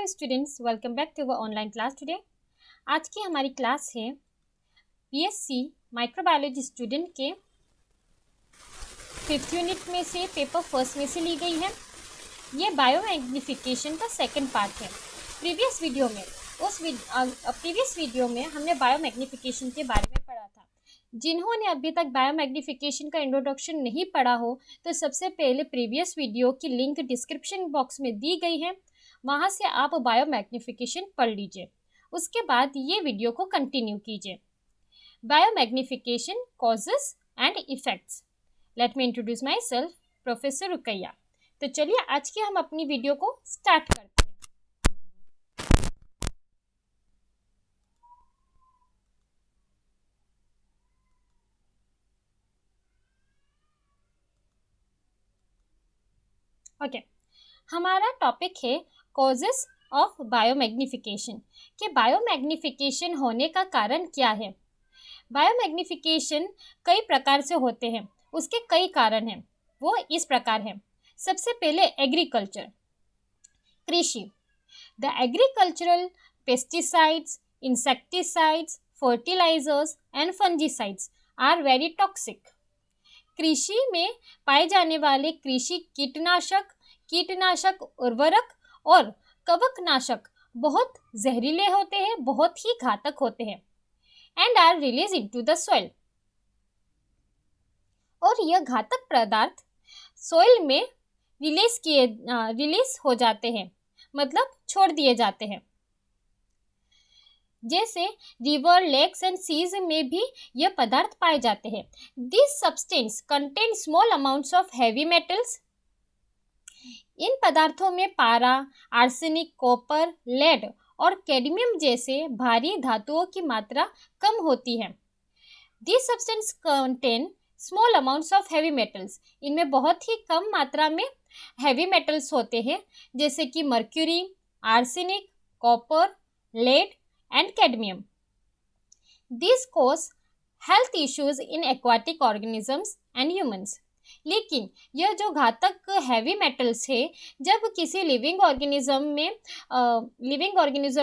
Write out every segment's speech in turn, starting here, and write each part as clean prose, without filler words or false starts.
Hello students, welcome back to our online class today. आज की हमारी क्लास है बीएससी माइक्रोबायोलॉजी स्टूडेंट के 5th यूनिट में से पेपर फर्स्ट में से ली गई है। ये बायोमैग्निफिकेशन का सेकंड पार्ट है। प्रीवियस वीडियो में हमने बायोमैग्निफिकेशन के बारे में पढ़ा था। जिन्होंने अभी तक बायोमैग्निफिकेशन का इंट्रोडक्शन नहीं पढ़ा हो तो सबसे पहले प्रीवियस वीडियो की लिंक डिस्क्रिप्शन बॉक्स में दी गई है, वहाँ से आप बायोमैग्निफिकेशन पढ़ लीजिए। उसके बाद ये वीडियो को कंटिन्यू कीजिए। Biomagnification causes and effects. Let me introduce myself, professor Rukaiya. तो चलिए आज की हम अपनी वीडियो को स्टार्ट करते हैं। ओके, हमारा टॉपिक है कॉजेस ऑफ बायोमैग्निफिकेशन कि बायोमैग्निफिकेशन होने का कारण क्या है। बायोमैग्निफिकेशन कई प्रकार से होते हैं, उसके कई कारण हैं। वो इस प्रकार हैं। सबसे पहले एग्रीकल्चर, कृषि। The agricultural pesticides, insecticides, fertilisers and fungicides are very toxic. कृषि में पाए जाने वाले कृषि कीटनाशक, उर्वरक और कवकनाशक बहुत जहरीले होते हैं, बहुत ही घातक होते हैं and are release into the soil. और यह घातक पदार्थ सॉइल में रिलीज हो जाते हैं, मतलब छोड़ दिए जाते हैं। जैसे रिवर, लेक्स एंड सीज में भी यह पदार्थ पाए जाते हैं। This substance contain small amounts of heavy metals. इन पदार्थों में पारा, आर्सेनिक, कॉपर, लेड और कैडमियम जैसे भारी धातुओं की मात्रा कम होती है। This substance contain small amounts of heavy metals. इनमें बहुत ही कम मात्रा में हैवी मेटल्स होते हैं, जैसे कि mercury, arsenic, copper, lead and cadmium. These cause health issues in aquatic organisms and humans. लेकिन यह जो घातक हैवी मेटल्स है, जब किसी लिविंग ऑर्गेनिज्म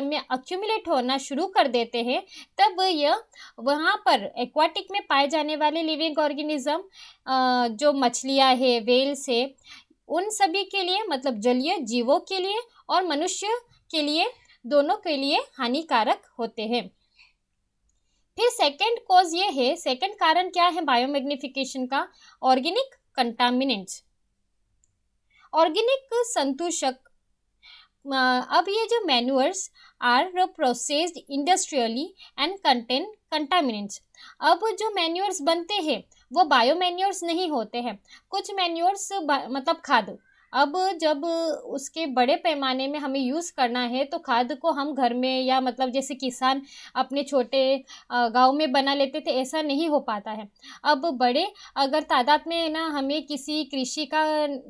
में अक्यूमुलेट होना शुरू कर देते हैं, तब यह वहाँ पर एक्वाटिक में पाए जाने वाले लिविंग ऑर्गेनिज्म, जो मछलियाँ है, वेल्स है, उन सभी के लिए, मतलब जलीय जीवों के लिए और मनुष्य के लिए, दोनों के लिए हानिकारक होते हैं। फिर सेकंड कॉज ये है, सेकंड कारण क्या है बायोमैग्निफिकेशन का? ऑर्गेनिक कंटामिनेंट्स, ऑर्गेनिक संतूषक। अब ये जो manures are processed industrially and contain contaminants. अब जो मैन्यूअर्स बनते हैं वो बायो मैन्यूअर्स नहीं होते हैं। कुछ मैन्यूअर्स मतलब खाद, अब जब उसके बड़े पैमाने में हमें यूज़ करना है तो खाद को हम घर में, या मतलब जैसे किसान अपने छोटे गांव में बना लेते थे, ऐसा नहीं हो पाता है। अब बड़े अगर तादाद में ना हमें किसी कृषि का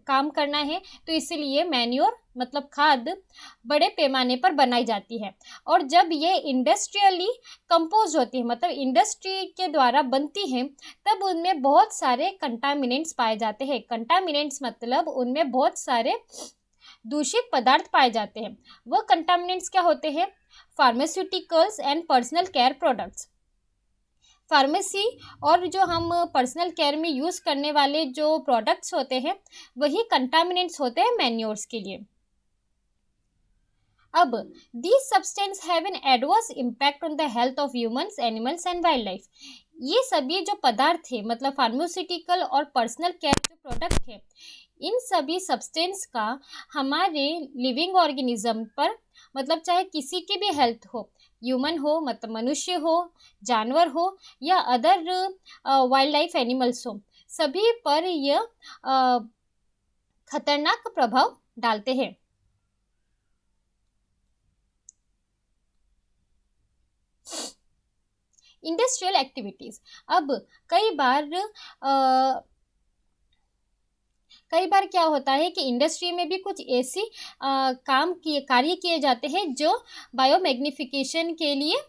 काम करना है तो इसीलिए मैन्योर मतलब खाद बड़े पैमाने पर बनाई जाती है। और जब ये इंडस्ट्रियली कंपोज होती है, मतलब इंडस्ट्री के द्वारा बनती है, तब उनमें बहुत सारे कंटामिनेंट्स पाए जाते हैं। कंटामिनेंट्स मतलब उनमें बहुत सारे दूषित पदार्थ पाए जाते हैं। वह कंटामिनेंट्स क्या होते हैं? Pharmaceuticals and personal care products. Pharmacy और जो हम पर्सनल केयर में यूज़ करने वाले जो प्रोडक्ट्स होते हैं, वही कंटामिनेंट्स होते हैं मैन्योर्स के लिए। अब these substances have an adverse impact on the health of humans, animals and wildlife. ये सभी जो पदार्थ है, मतलब फार्मास्यूटिकल और पर्सनल केयर जो प्रोडक्ट है, इन सभी सब्सटेंस का हमारे लिविंग ऑर्गेनिज्म पर, मतलब चाहे किसी की भी हेल्थ हो, ह्यूमन हो मतलब मनुष्य हो, जानवर हो या अदर वाइल्ड लाइफ एनिमल्स हो, सभी पर यह खतरनाक प्रभाव डालते हैं। Industrial activities. अब कई बार क्या होता है कि इंडस्ट्री में भी कुछ ऐसी कार्य किए जाते हैं जो बायोमैग्निफिकेशन के लिए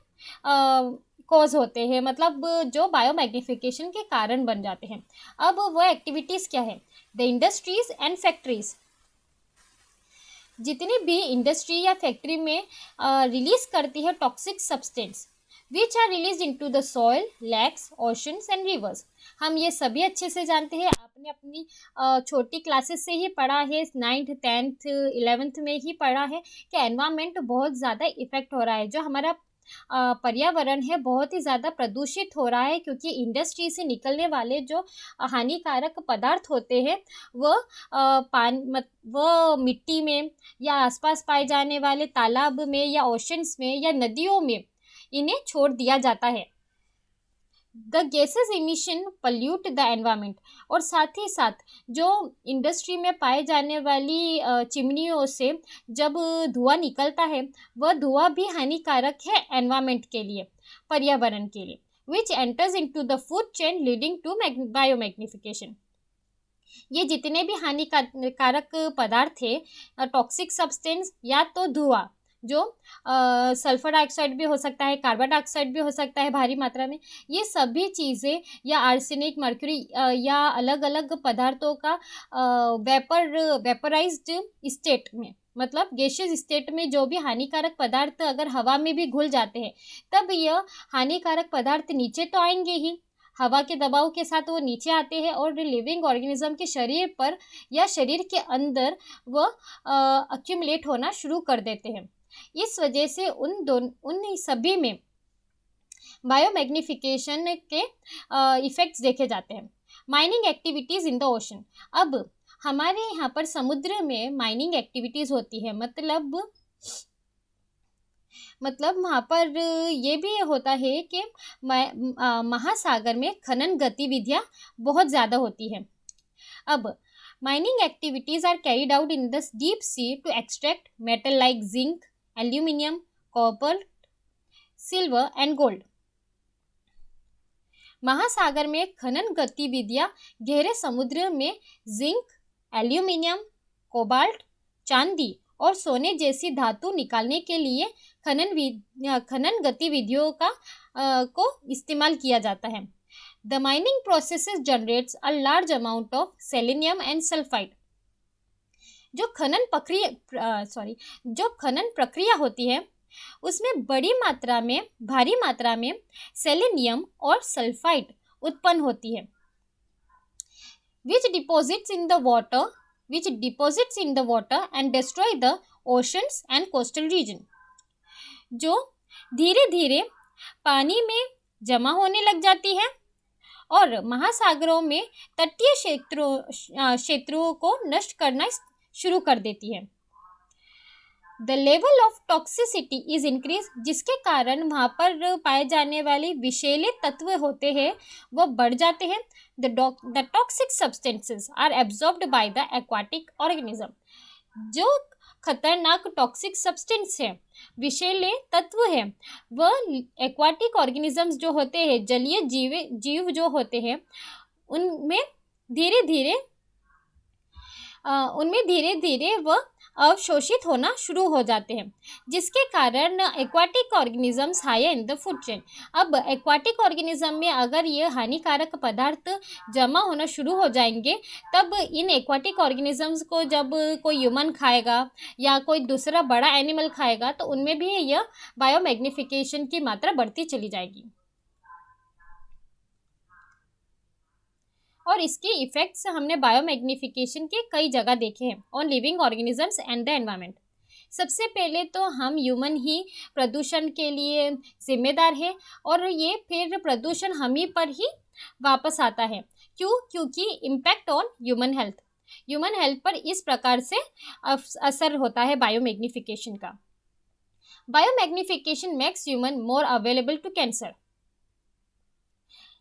कॉज होते हैं, मतलब जो बायोमैग्निफिकेशन के कारण बन जाते हैं। अब वो एक्टिविटीज़ क्या है? The industries and factories. जितनी भी इंडस्ट्री या फैक्ट्री में रिलीज करती है toxic substance which are release into the soil, lakes, oceans and rivers. हम ये सभी अच्छे से जानते हैं, आपने अपनी छोटी क्लासेस से ही पढ़ा है, 9th 10th 11th में ही पढ़ा है कि एनवायरनमेंट बहुत ज़्यादा इफेक्ट हो रहा है। जो हमारा पर्यावरण है बहुत ही ज़्यादा प्रदूषित हो रहा है, क्योंकि इंडस्ट्री से निकलने वाले जो हानिकारक पदार्थ होते हैं वह वो मिट्टी में या आसपास पाए जाने वाले तालाब में या ओशंस में या नदियों में इन्हें छोड़ दिया जाता है। The gases emission pollute the environment. और साथ ही साथ जो इंडस्ट्री में पाए जाने वाली चिमनियों से जब धुआं निकलता है वह धुआं भी हानिकारक है एनवायरमेंट के लिए, पर्यावरण के लिए, which enters into the food chain leading to biomagnification. ये जितने भी हानिकारक पदार्थ है, टॉक्सिक सब्सटेंस या तो धुआं, जो सल्फर डाइऑक्साइड भी हो सकता है, कार्बन डाइऑक्साइड भी हो सकता है भारी मात्रा में, ये सभी चीज़ें या आर्सेनिक, मर्क्यूरी या अलग अलग पदार्थों का वेपराइज्ड स्टेट में, मतलब गैसियस स्टेट में जो भी हानिकारक पदार्थ अगर हवा में भी घुल जाते हैं तब यह हानिकारक पदार्थ नीचे तो आएंगे ही, हवा के दबाव के साथ वो नीचे आते हैं और लिविंग ऑर्गेनिज्म के शरीर पर या शरीर के अंदर वो अक्यूमुलेट होना शुरू कर देते हैं। इस वजह से उन सभी में बायोमैग्निफिकेशन के इफेक्ट्स देखे जाते हैं। Mining activities in the ocean. अब हमारे यहाँ पर समुद्र में माइनिंग एक्टिविटीज़ होती है, मतलब वहाँ पर ये भी होता है कि महासागर में खनन गतिविधियाँ बहुत ज़्यादा होती है। अब mining activities are carried out in the deep sea to extract metal like zinc, aluminium, copper, silver and gold. महासागर में खनन गतिविधियां गहरे समुद्र में जिंक, एल्यूमिनियम, कोबाल्ट, चांदी और सोने जैसी धातु निकालने के लिए खनन गतिविधियों को इस्तेमाल किया जाता है। The mining process generates a large amount of selenium and sulphide. जो खनन प्रक्रिया होती है उसमें भारी मात्रा में सेलेनियम और सल्फाइड उत्पन्न होती है, which deposits in the water and destroy the oceans and coastal region। जो धीरे धीरे पानी में जमा होने लग जाती है और महासागरों में तटीय क्षेत्रों को नष्ट करना शुरू कर देती है। The level of toxicity is increase, जिसके कारण वहाँ पर पाए जाने वाले विषैले तत्व होते हैं वो बढ़ जाते हैं। The toxic substances are absorbed by the aquatic organism. जो खतरनाक टॉक्सिक सब्सटेंस है, विषैले तत्व है, वह एक्वाटिक ऑर्गेनिजम्स जो होते हैं, जलीय जीव जो होते हैं, उनमें धीरे धीरे वह अवशोषित होना शुरू हो जाते हैं, जिसके कारण aquatic organisms higher in the food chain. अब एक्वाटिक ऑर्गेनिज्म में अगर ये हानिकारक पदार्थ जमा होना शुरू हो जाएंगे तब इन एक्वाटिक ऑर्गेनिजम्स को जब कोई ह्यूमन खाएगा या कोई दूसरा बड़ा एनिमल खाएगा तो उनमें भी यह बायोमैग्निफिकेशन की मात्रा बढ़ती चली जाएगी। और इसके इफेक्ट्स हमने बायोमैग्निफिकेशन के कई जगह देखे हैं on living organisms and the environment. सबसे पहले तो हम ह्यूमन ही प्रदूषण के लिए जिम्मेदार है और ये फिर प्रदूषण हम ही पर ही वापस आता है। क्योंकि इम्पैक्ट ऑन ह्यूमन हेल्थ पर इस प्रकार से असर होता है बायोमैग्निफिकेशन का। Biomagnification makes human more available to cancer.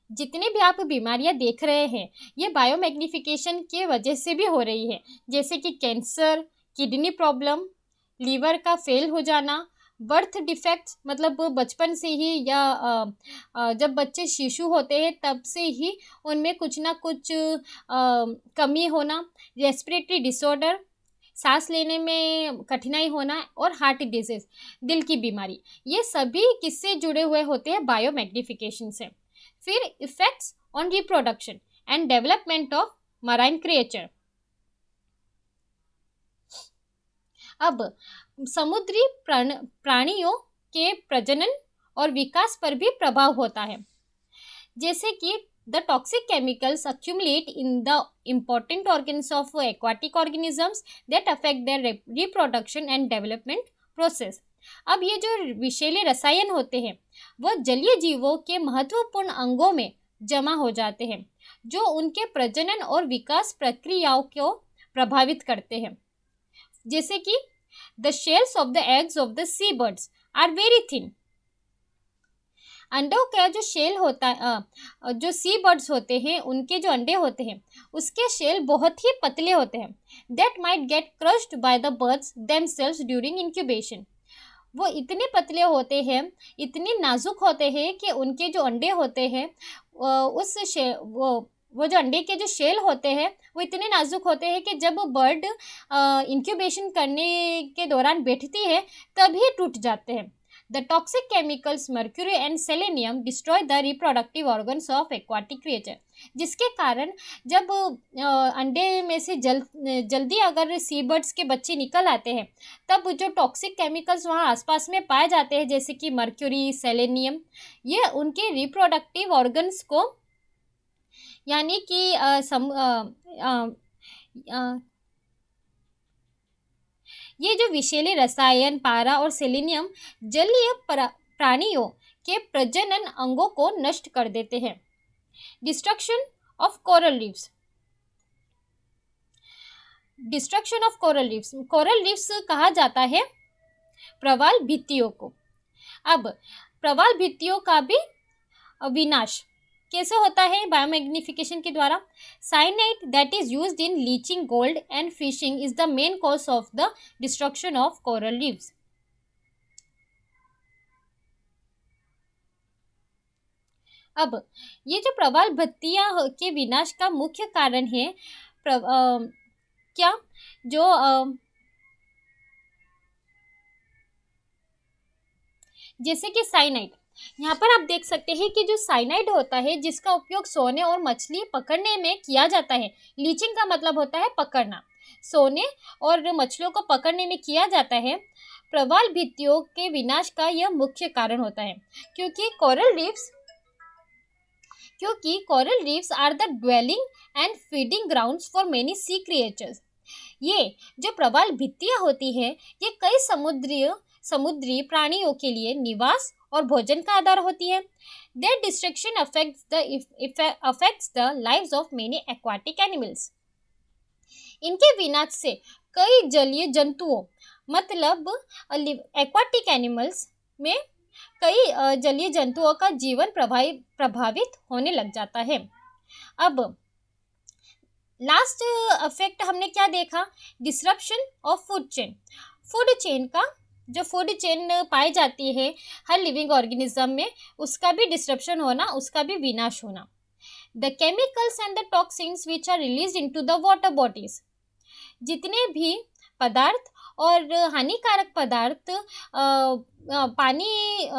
जितने भी आप बीमारियां देख रहे हैं ये बायोमैग्निफिकेशन के वजह से भी हो रही है, जैसे कि कैंसर, किडनी प्रॉब्लम, लीवर का फेल हो जाना, बर्थ डिफेक्ट्स, मतलब बचपन से ही या जब बच्चे शिशु होते हैं तब से ही उनमें कुछ ना कुछ कमी होना, रेस्पिरेटरी डिसऑर्डर, सांस लेने में कठिनाई होना और हार्ट डिजीज, दिल की बीमारी, ये सभी किससे जुड़े हुए होते हैं? बायोमैग्निफिकेशन से। फिर effects on reproduction and development of marine creature. अब समुद्री प्राणियों के प्रजनन और विकास पर भी प्रभाव होता है, जैसे कि the toxic chemicals accumulate in the important organs of aquatic organisms that affect their reproduction and development process. अब ये जो विषैले रसायन होते हैं वो जलीय जीवों के महत्वपूर्ण अंगों में जमा हो जाते हैं, जो उनके प्रजनन और विकास प्रक्रियाओं को प्रभावित करते हैं, जैसे कि the shells of the eggs of the seabirds are very thin. अंडों का जो शेल होता है, जो सी बर्ड्स होते हैं उनके जो अंडे होते हैं उसके शेल बहुत ही पतले होते हैं. That might get crushed by the birds themselves during incubation. वो इतने पतले होते हैं, इतने नाजुक होते हैं कि उनके जो अंडे होते हैं वो जो अंडे के जो शेल होते हैं वो इतने नाजुक होते हैं कि जब बर्ड इंक्यूबेशन करने के दौरान बैठती है तभी टूट जाते हैं. The toxic chemicals mercury and selenium destroy the reproductive organs of aquatic creature. जिसके कारण जब अंडे में से जल्दी अगर सी बर्ड्स के बच्चे निकल आते हैं तब जो टॉक्सिक केमिकल्स वहाँ आसपास में पाए जाते हैं, जैसे कि मर्क्यूरी, सेलेनियम, ये उनके रिप्रोडक्टिव ऑर्गन्स को यानी कि ये जो विषैले रसायन पारा और सेलेनियम जलीय प्राणियों के प्रजनन अंगों को नष्ट कर देते हैं. Destruction of coral reefs. Destruction of coral reefs. Coral reefs कहा जाता है प्रवाल भित्तियों को. अब प्रवाल भित्तियों का भी विनाश कैसे होता है? बायोमैग्निफिकेशन के द्वारा. Cyanide that is used in leaching gold and fishing is the main cause of the destruction of coral reefs. अब ये जो प्रवाल भित्तियां के विनाश का मुख्य कारण है क्या जो जैसे कि साइनाइड. यहाँ पर आप देख सकते हैं कि जो साइनाइड होता है जिसका उपयोग सोने और मछली पकड़ने में किया जाता है. लीचिंग का मतलब होता है पकड़ना. सोने और मछलियों को पकड़ने में किया जाता है. प्रवाल भित्तियों के विनाश का यह मुख्य कारण होता है, क्योंकि coral reefs are the dwelling and feeding grounds for many sea creatures. ये जो प्रवाल भित्तियां होती है ये कई समुद्री प्राणियों के लिए निवास और भोजन का आधार होती है. Their destruction affects the lives of many aquatic animals. इनके विनाश से कई जलीय जंतुओं मतलब एक्वाटिक एनिमल्स में कई जलीय जंतुओं का जीवन प्रभावित होने लग जाता है. अब लास्ट इफेक्ट हमने क्या देखा? Disruption of food chain. Food chain का जो फूड चेन पाई जाती है हर लिविंग ऑर्गेनिज्म में उसका भी डिस्ट्रप्शन होना, उसका भी विनाश होना. The chemicals and the toxins which are release into the water bodies. जितने भी पदार्थ और हानिकारक पदार्थ पानी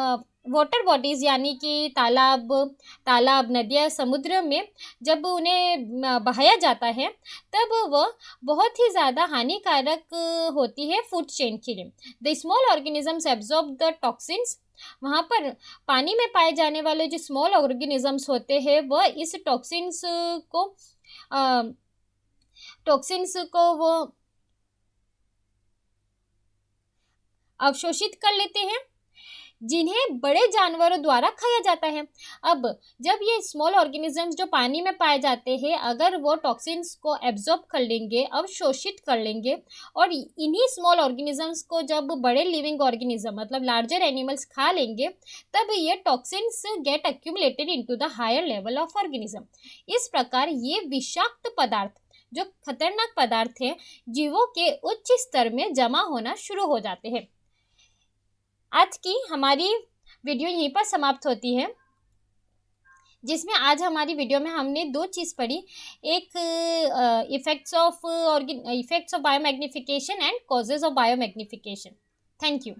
वाटर बॉडीज यानी कि तालाब नदियाँ समुद्र में जब उन्हें बहाया जाता है तब वह बहुत ही ज़्यादा हानिकारक होती है फूड चेन के लिए. The small organisms absorb the toxins. वहाँ पर पानी में पाए जाने वाले जो स्मॉल ऑर्गेनिजम्स होते हैं वह इस टॉक्सिन्स को वो अवशोषित कर लेते हैं, जिन्हें बड़े जानवरों द्वारा खाया जाता है. अब जब ये स्मॉल ऑर्गेनिजम्स जो पानी में पाए जाते हैं अगर वो टॉक्सिन्स को एब्जॉर्ब कर लेंगे, अवशोषित कर लेंगे, और इन्हीं स्मॉल ऑर्गेनिजम्स को जब बड़े लिविंग ऑर्गेनिज्म मतलब लार्जर एनिमल्स खा लेंगे तब ये toxins get accumulated into the higher level of organism. इस प्रकार ये विषाक्त पदार्थ जो खतरनाक पदार्थ है जीवों के उच्च स्तर में जमा होना शुरू हो जाते हैं. आज की हमारी वीडियो यहीं पर समाप्त होती है, जिसमें आज हमारी वीडियो में हमने दो चीज़ पढ़ी. एक effects of biomagnification and causes of biomagnification. Thank you.